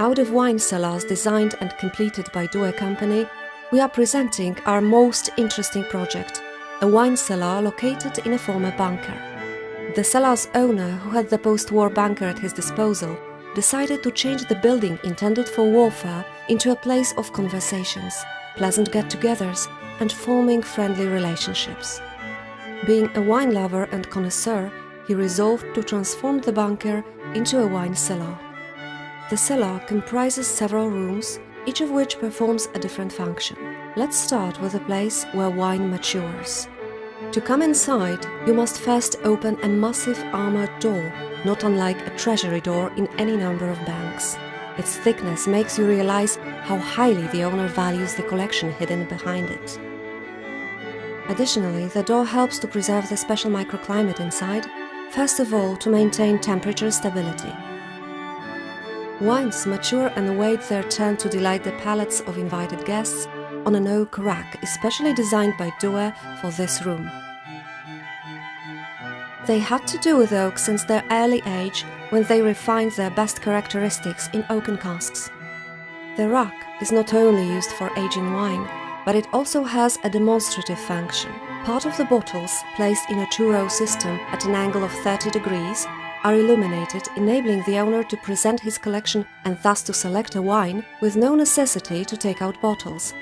Out of wine cellars designed and completed by Due Company, we are presenting our most interesting project, a wine cellar located in a former bunker. The cellar's owner, who had the post-war bunker at his disposal, decided to change the building intended for warfare into a place of conversations, pleasant get-togethers, and forming friendly relationships. Being a wine lover and connoisseur, he resolved to transform the bunker into a wine cellar. The cellar comprises several rooms, each of which performs a different function. Let's start with the place where wine matures. To come inside, you must first open a massive armored door, not unlike a treasury door in any number of banks. Its thickness makes you realize how highly the owner values the collection hidden behind it. Additionally, the door helps to preserve the special microclimate inside, first of all to maintain temperature stability. Wines mature and await their turn to delight the palates of invited guests on an oak rack especially designed by Due for this room. They had to do with oak since their early age, when they refined their best characteristics in oaken casks. The rack is not only used for aging wine, but it also has a demonstrative function. Part of the bottles, placed in a two-row system at an angle of 30 degrees, are illuminated, enabling the owner to present his collection and thus to select a wine with no necessity to take out bottles,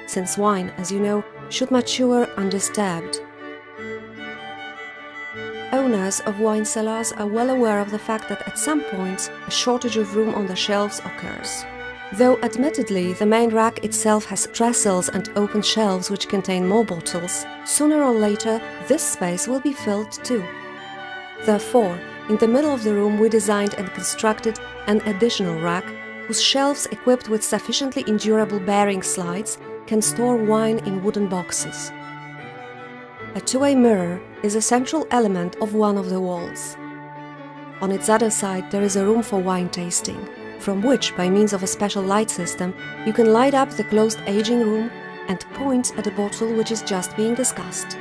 since wine, as you know, should mature undisturbed. Owners of wine cellars are well aware of the fact that at some points a shortage of room on the shelves occurs. Though admittedly the main rack itself has trestles and open shelves which contain more bottles, sooner or later this space will be filled too. Therefore, in the middle of the room we designed and constructed an additional rack whose shelves equipped with sufficiently endurable bearing slides can store wine in wooden boxes. A two-way mirror is a central element of one of the walls. On its other side there is a room for wine tasting, from which, by means of a special light system, you can light up the closed aging room and point at a bottle which is just being discussed.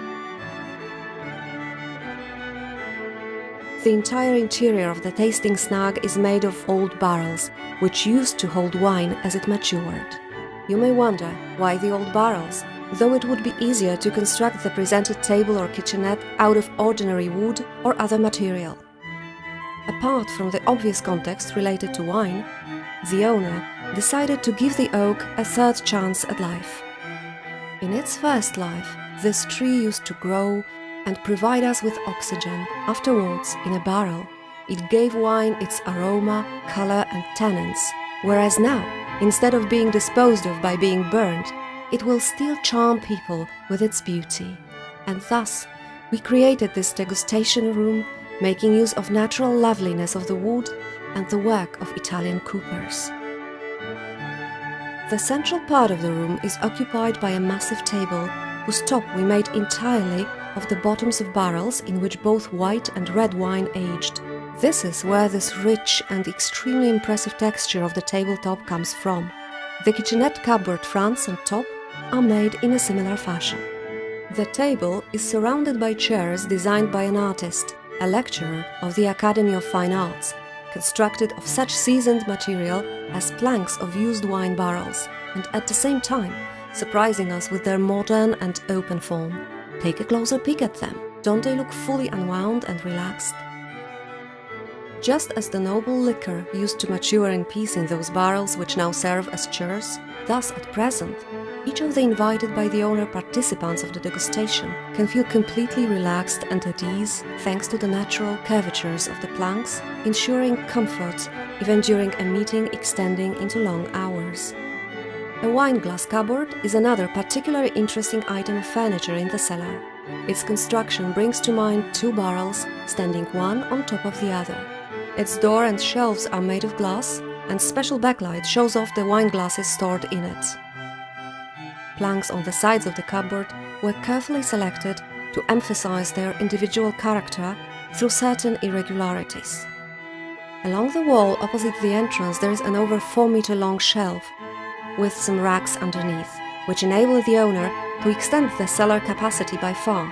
The entire interior of the tasting snug is made of old barrels, which used to hold wine as it matured. You may wonder, why the old barrels? Though it would be easier to construct the presented table or kitchenette out of ordinary wood or other material. Apart from the obvious context related to wine, the owner decided to give the oak a third chance at life. In its first life, this tree used to grow and provide us with oxygen. Afterwards, in a barrel, it gave wine its aroma, color and tannins, whereas now, instead of being disposed of by being burned, it will still charm people with its beauty. And thus, we created this degustation room, making use of natural loveliness of the wood and the work of Italian coopers. The central part of the room is occupied by a massive table, whose top we made entirely of the bottoms of barrels in which both white and red wine aged. This is where this rich and extremely impressive texture of the tabletop comes from. The kitchenette cupboard fronts and top are made in a similar fashion. The table is surrounded by chairs designed by an artist, a lecturer of the Academy of Fine Arts, constructed of such seasoned material as planks of used wine barrels, and at the same time surprising us with their modern and open form. Take a closer peek at them. Don't they look fully unwound and relaxed? Just as the noble liquor used to mature in peace in those barrels which now serve as chairs, thus at present, each of the invited by the owner participants of the degustation can feel completely relaxed and at ease thanks to the natural curvatures of the planks, ensuring comfort even during a meeting extending into long hours. A wine glass cupboard is another particularly interesting item of furniture in the cellar. Its construction brings to mind two barrels standing one on top of the other. Its door and shelves are made of glass, and special backlight shows off the wine glasses stored in it. Planks on the sides of the cupboard were carefully selected to emphasize their individual character through certain irregularities. Along the wall opposite the entrance there is an over 4-meter-long shelf with some racks underneath, which enable the owner to extend the cellar capacity by far.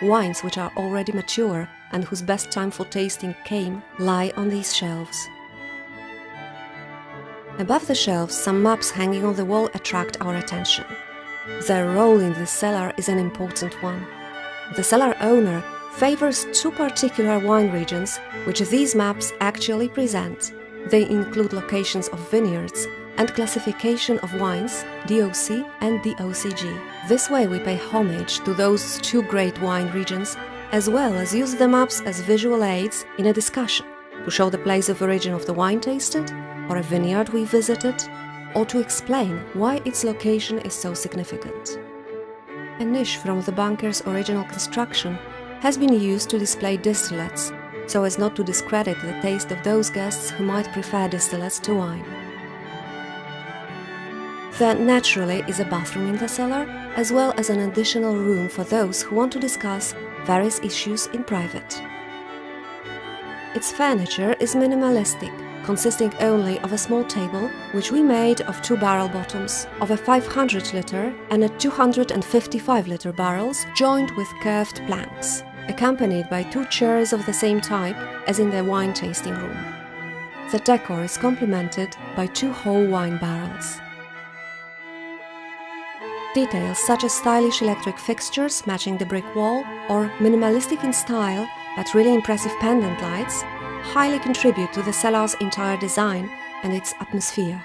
Wines which are already mature and whose best time for tasting came lie on these shelves. Above the shelves, some maps hanging on the wall attract our attention. Their role in this cellar is an important one. The cellar owner favors two particular wine regions, which these maps actually present. They include locations of vineyards and classification of wines, DOC and DOCG. This way we pay homage to those two great wine regions, as well as use the maps as visual aids in a discussion, to show the place of origin of the wine tasted, or a vineyard we visited, or to explain why its location is so significant. A niche from the bunker's original construction has been used to display distillates, so as not to discredit the taste of those guests who might prefer distillates to wine. There naturally is a bathroom in the cellar, as well as an additional room for those who want to discuss various issues in private. Its furniture is minimalistic, consisting only of a small table, which we made of 2 barrel bottoms, of a 500-liter and a 255-liter barrels joined with curved planks, accompanied by 2 chairs of the same type as in the wine tasting room. The decor is complemented by 2 whole wine barrels. Details such as stylish electric fixtures matching the brick wall, or minimalistic in style but really impressive pendant lights, highly contribute to the cellar's entire design and its atmosphere.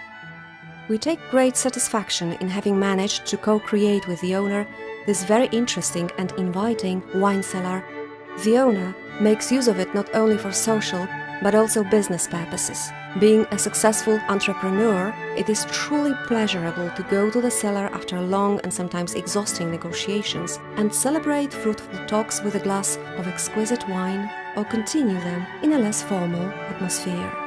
We take great satisfaction in having managed to co-create with the owner this very interesting and inviting wine cellar. The owner makes use of it not only for social but also business purposes. Being a successful entrepreneur, it is truly pleasurable to go to the cellar after long and sometimes exhausting negotiations and celebrate fruitful talks with a glass of exquisite wine, or continue them in a less formal atmosphere.